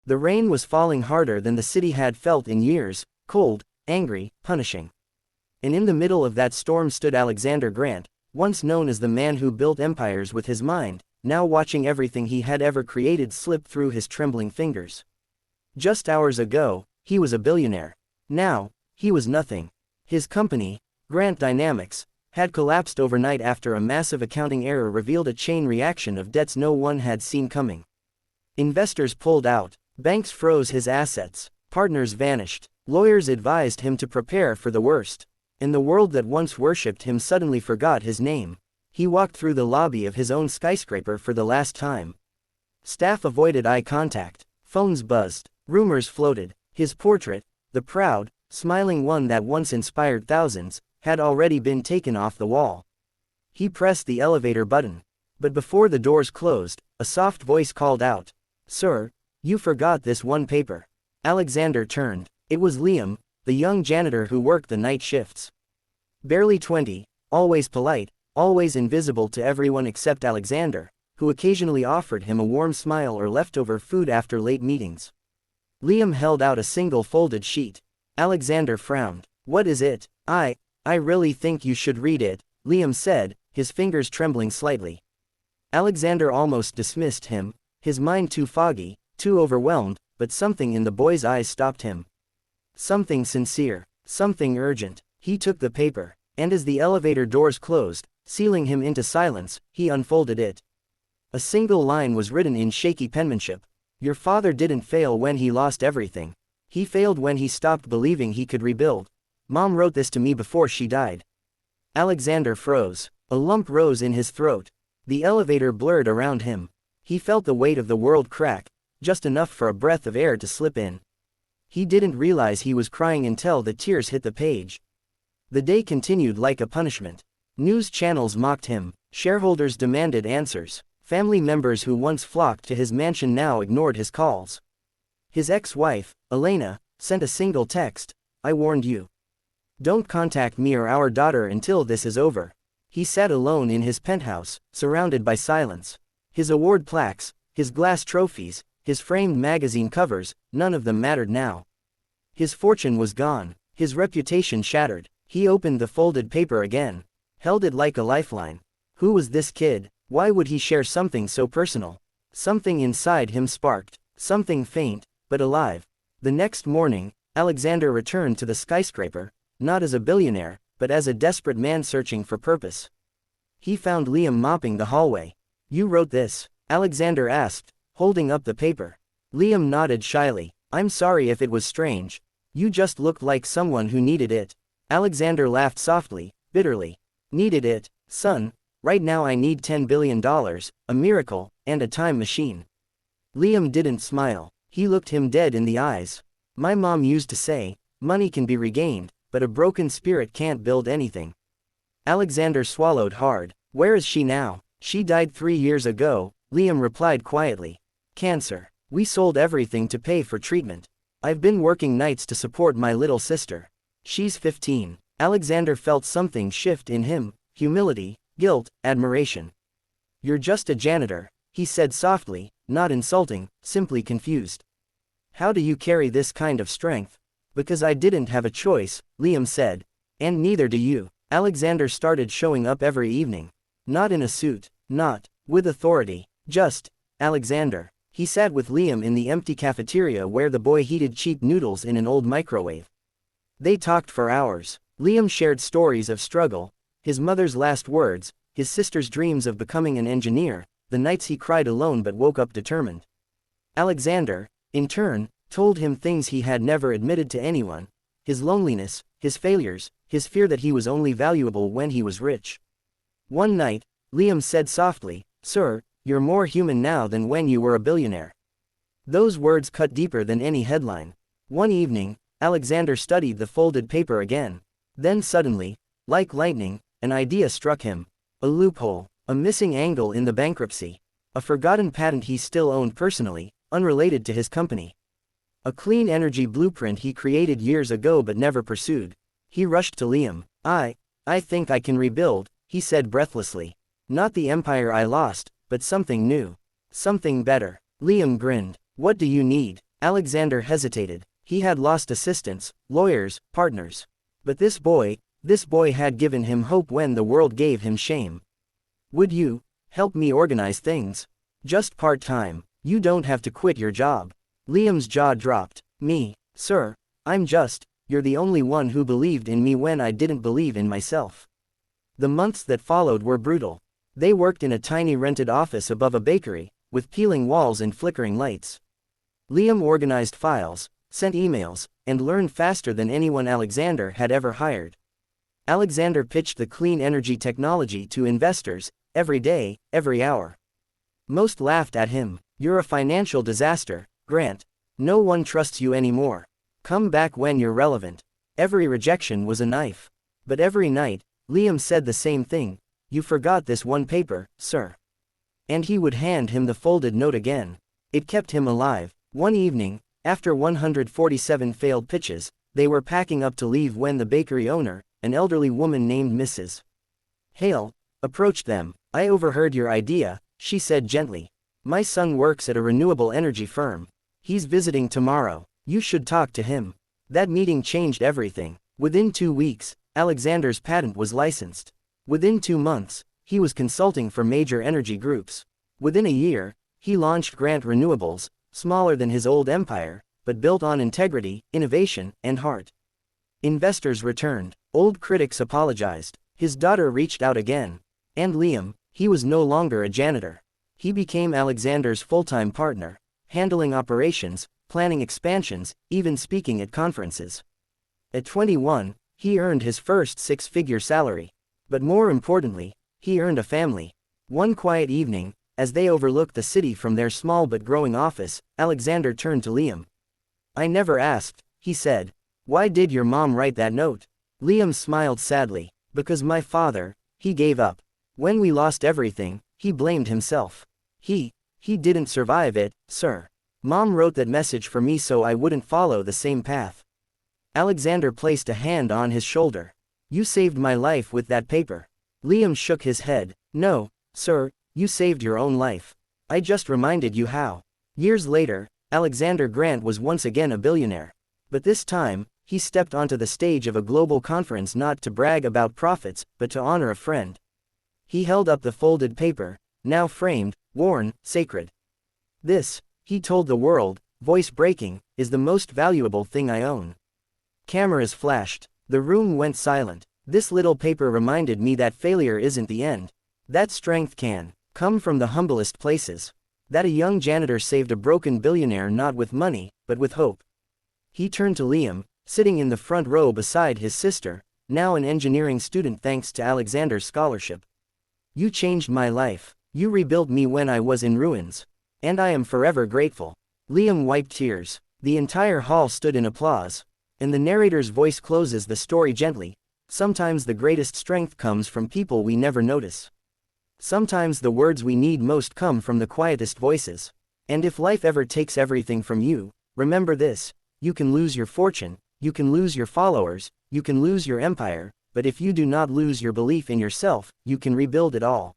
The rain was falling harder than the city had felt in years, cold, angry, punishing. And in the middle of that storm stood Alexander Grant, once known as the man who built empires with his mind, now watching everything he had ever created slip through his trembling fingers. Just hours ago, he was a billionaire. Now, he was nothing. His company, Grant Dynamics, had collapsed overnight after a massive accounting error revealed a chain reaction of debts no one had seen coming. Investors pulled out, banks froze his assets, partners vanished, lawyers advised him to prepare for the worst, and the world that once worshipped him suddenly forgot his name. He walked through the lobby of his own skyscraper for the last time. Staff avoided eye contact, phones buzzed, rumors floated. His portrait, the proud, smiling one that once inspired thousands, had already been taken off the wall. He pressed the elevator button, but before the doors closed, a soft voice called out, "Sir, you forgot this one paper." Alexander turned. It was Liam, the young janitor who worked the night shifts. Barely 20, always polite, always invisible to everyone except Alexander, who occasionally offered him a warm smile or leftover food after late meetings. Liam held out a single folded sheet. Alexander frowned. "What is it?" I really think you should read it," Liam said, his fingers trembling slightly. Alexander almost dismissed him, his mind too foggy, too overwhelmed, but something in the boy's eyes stopped him. Something sincere, something urgent. He took the paper, and as the elevator doors closed, sealing him into silence, he unfolded it. A single line was written in shaky penmanship. "Your father didn't fail when he lost everything. He failed when he stopped believing he could rebuild. Mom wrote this to me before she died." Alexander froze. A lump rose in his throat. The elevator blurred around him. He felt the weight of the world crack, just enough for a breath of air to slip in. He didn't realize he was crying until the tears hit the page. The day continued like a punishment. News channels mocked him, shareholders demanded answers, family members who once flocked to his mansion now ignored his calls. His ex-wife, Elena, sent a single text, "I warned you. Don't contact me or our daughter until this is over." He sat alone in his penthouse, surrounded by silence. His award plaques, his glass trophies, his framed magazine covers, none of them mattered now. His fortune was gone, his reputation shattered. He opened the folded paper again, held it like a lifeline. Who was this kid? Why would he share something so personal? Something inside him sparked, something faint, but alive. The next morning, Alexander returned to the skyscraper, not as a billionaire, but as a desperate man searching for purpose. He found Liam mopping the hallway. "You wrote this?" Alexander asked, holding up the paper. Liam nodded shyly. "I'm sorry if it was strange. You just looked like someone who needed it." Alexander laughed softly, bitterly. "Needed it, son? Right now I need $10 billion, a miracle, and a time machine." Liam didn't smile. He looked him dead in the eyes. "My mom used to say, money can be regained, but a broken spirit can't build anything." Alexander swallowed hard. "Where is she now?" "She died 3 years ago," Liam replied quietly. "Cancer. We sold everything to pay for treatment. I've been working nights to support my little sister. She's 15. Alexander felt something shift in him, humility, guilt, admiration. "You're just a janitor," he said softly, not insulting, simply confused. "How do you carry this kind of strength?" "Because I didn't have a choice," Liam said. "And neither do you." Alexander started showing up every evening. Not in a suit, not with authority, just Alexander. He sat with Liam in the empty cafeteria where the boy heated cheap noodles in an old microwave. They talked for hours. Liam shared stories of struggle, his mother's last words, his sister's dreams of becoming an engineer, the nights he cried alone but woke up determined. Alexander, in turn, told him things he had never admitted to anyone, his loneliness, his failures, his fear that he was only valuable when he was rich. One night, Liam said softly, "Sir, you're more human now than when you were a billionaire." Those words cut deeper than any headline. One evening, Alexander studied the folded paper again. Then suddenly, like lightning, an idea struck him. A loophole, a missing angle in the bankruptcy, a forgotten patent he still owned personally, unrelated to his company. A clean energy blueprint he created years ago but never pursued. He rushed to Liam. I think I can rebuild," he said breathlessly. "Not the empire I lost, but something new. Something better." Liam grinned. "What do you need?" Alexander hesitated. He had lost assistants, lawyers, partners. But this boy had given him hope when the world gave him shame. Would you help me organize things? Just part-time. You don't have to quit your job. Liam's jaw dropped. Me, sir, you're the only one who believed in me when I didn't believe in myself. The months that followed were brutal. They worked in a tiny rented office above a bakery, with peeling walls and flickering lights. Liam organized files, sent emails, and learned faster than anyone Alexander had ever hired. Alexander pitched the clean energy technology to investors, every day, every hour. Most laughed at him. You're a financial disaster, Grant. No one trusts you anymore. Come back when you're relevant. Every rejection was a knife. But every night, Liam said the same thing. You forgot this one paper, sir. And he would hand him the folded note again. It kept him alive. One evening, after 147 failed pitches, they were packing up to leave when the bakery owner, an elderly woman named Mrs. Hale, approached them. I overheard your idea, she said gently. My son works at a renewable energy firm. He's visiting tomorrow. You should talk to him. That meeting changed everything. Within 2 weeks, Alexander's patent was licensed. Within 2 months, he was consulting for major energy groups. Within a year, he launched Grant Renewables, smaller than his old empire, but built on integrity, innovation, and heart. Investors returned. Old critics apologized. His daughter reached out again. And Liam, he was no longer a janitor. He became Alexander's full-time partner, handling operations, planning expansions, even speaking at conferences. At 21, he earned his first 6-figure salary. But more importantly, he earned a family. One quiet evening, as they overlooked the city from their small but growing office, Alexander turned to Liam. I never asked, he said. Why did your mom write that note? Liam smiled sadly. Because my father, he gave up. When we lost everything, he blamed himself. He didn't survive it, sir. Mom wrote that message for me so I wouldn't follow the same path. Alexander placed a hand on his shoulder. You saved my life with that paper. Liam shook his head. No, sir, you saved your own life. I just reminded you how. Years later, Alexander Grant was once again a billionaire. But this time, he stepped onto the stage of a global conference not to brag about profits, but to honor a friend. He held up the folded paper, now framed, worn, sacred. This, he told the world, voice breaking, is the most valuable thing I own. Cameras flashed. The room went silent. This little paper reminded me that failure isn't the end. That strength can come from the humblest places. That a young janitor saved a broken billionaire not with money, but with hope. He turned to Liam, sitting in the front row beside his sister, now an engineering student thanks to Alexander's scholarship. You changed my life. You rebuilt me when I was in ruins. And I am forever grateful. Liam wiped tears. The entire hall stood in applause. And the narrator's voice closes the story gently. Sometimes the greatest strength comes from people we never notice. Sometimes the words we need most come from the quietest voices. And if life ever takes everything from you, remember this: you can lose your fortune, you can lose your followers, you can lose your empire, but if you do not lose your belief in yourself, you can rebuild it all.